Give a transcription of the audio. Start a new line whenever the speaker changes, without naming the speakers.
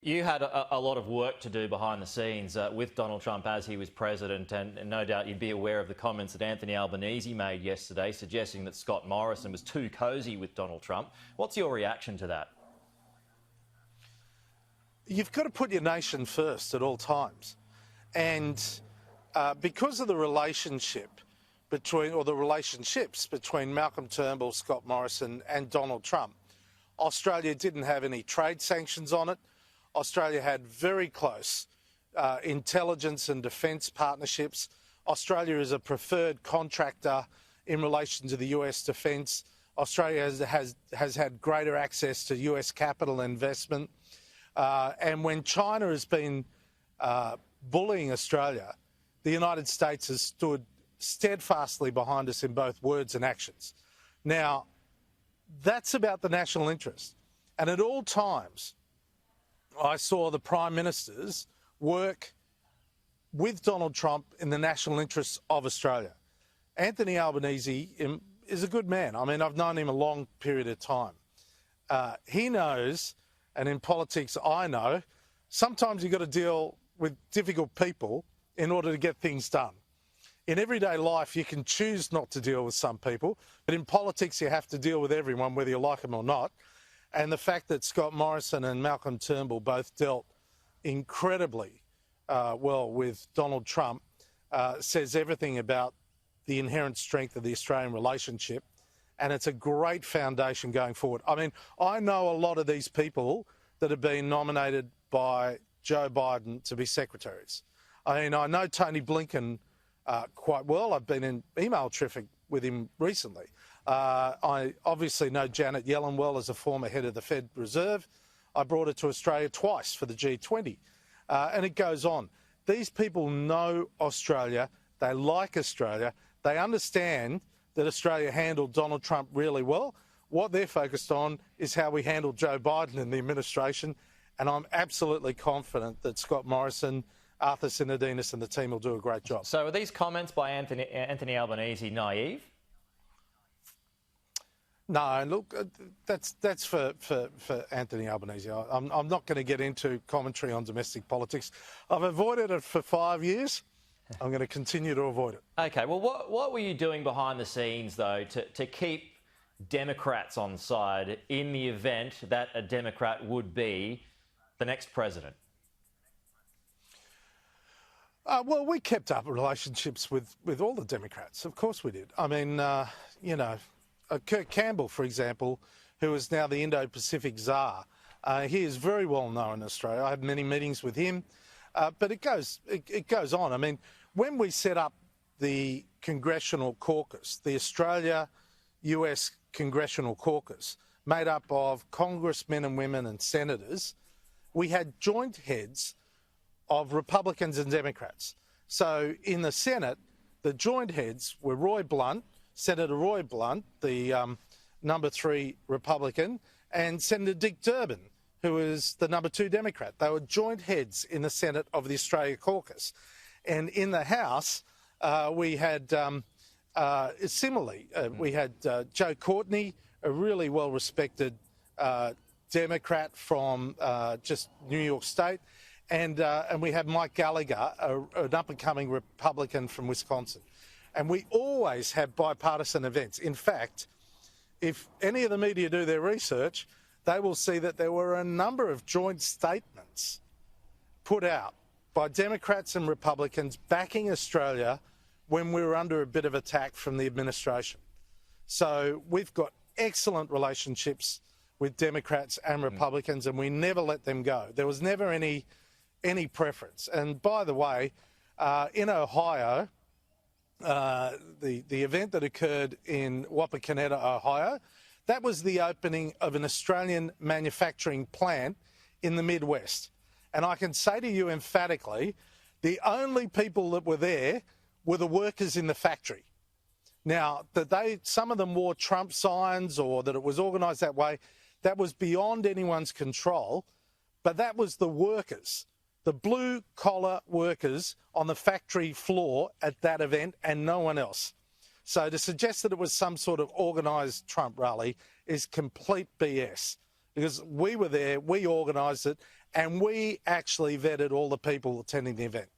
You had a lot of work to do behind the scenes with Donald Trump as he was president, and no doubt you'd be aware of the comments that Anthony Albanese made yesterday, suggesting that Scott Morrison was too cosy with Donald Trump. What's your reaction to that?
You've got to put your nation first at all times. And because of the relationship between, or the relationships between Malcolm Turnbull, Scott Morrison and Donald Trump, Australia didn't have any trade sanctions on it. Australia had very close intelligence and defence partnerships. Australia is a preferred contractor in relation to the US defence. Australia has had greater access to US capital investment. And when China has been bullying Australia, the United States has stood steadfastly behind us in both words and actions. Now, that's about the national interest. And at all times, I saw the Prime Ministers work with Donald Trump in the national interests of Australia. Anthony Albanese is a good man. I mean, I've known him a long period of time. He knows, and in politics I know, sometimes you've got to deal with difficult people in order to get things done. In everyday life, you can choose not to deal with some people, but in politics, you have to deal with everyone, whether you like them or not. And the fact that Scott Morrison and Malcolm Turnbull both dealt incredibly well with Donald Trump says everything about the inherent strength of the Australian relationship. And it's a great foundation going forward. I mean, I know a lot of these people that have been nominated by Joe Biden to be secretaries. I mean, I know Tony Blinken quite well. I've been in email traffic with him recently. I obviously know Janet Yellen well as a former head of the Fed Reserve. I brought her to Australia twice for the G20. And it goes on. These people know Australia. They like Australia. They understand that Australia handled Donald Trump really well. What they're focused on is how we handled Joe Biden in the administration. And I'm absolutely confident that Scott Morrison, Arthur Sinodinos and the team will do a great job.
So are these comments by Anthony Albanese naive?
No, look, that's for Anthony Albanese. I'm not going to get into commentary on domestic politics. I've avoided it for 5 years. I'm going to continue to avoid it.
OK, well, what were you doing behind the scenes, though, to keep Democrats on side in the event that a Democrat would be the next president?
Well, we kept up relationships with all the Democrats. Of course we did. I mean, you know, Kirk Campbell, for example, who is now the Indo-Pacific Czar, he is very well known in Australia. I had many meetings with him, but it goes on. I mean, when we set up the Congressional Caucus, the Australia-US Congressional Caucus, made up of congressmen and women and senators, we had joint heads of Republicans and Democrats. So in the Senate, the joint heads were Roy Blunt, Senator Roy Blunt, the number 3 Republican, and Senator Dick Durbin, who is the number 2 Democrat. They were joint heads in the Senate of the Australia Caucus. And in the House, we had, similarly, we had Joe Courtney, a really well-respected Democrat from just New York State, and we had Mike Gallagher, an up-and-coming Republican from Wisconsin. And we always have bipartisan events. In fact, if any of the media do their research, they will see that there were a number of joint statements put out by Democrats and Republicans backing Australia when we were under a bit of attack from the administration. So we've got excellent relationships with Democrats and Republicans, and we never let them go. There was never any preference. And by the way, in Ohio, the event that occurred in Wapakoneta, Ohio, that was the opening of an Australian manufacturing plant in the Midwest. And I can say to you emphatically, the only people that were there were the workers in the factory. Now, that some of them wore Trump signs or that it was organised that way, that was beyond anyone's control, but that was the workers. The blue-collar workers on the factory floor at that event and no one else. So to suggest that it was some sort of organised Trump rally is complete BS, because we were there, we organised it, and we actually vetted all the people attending the event.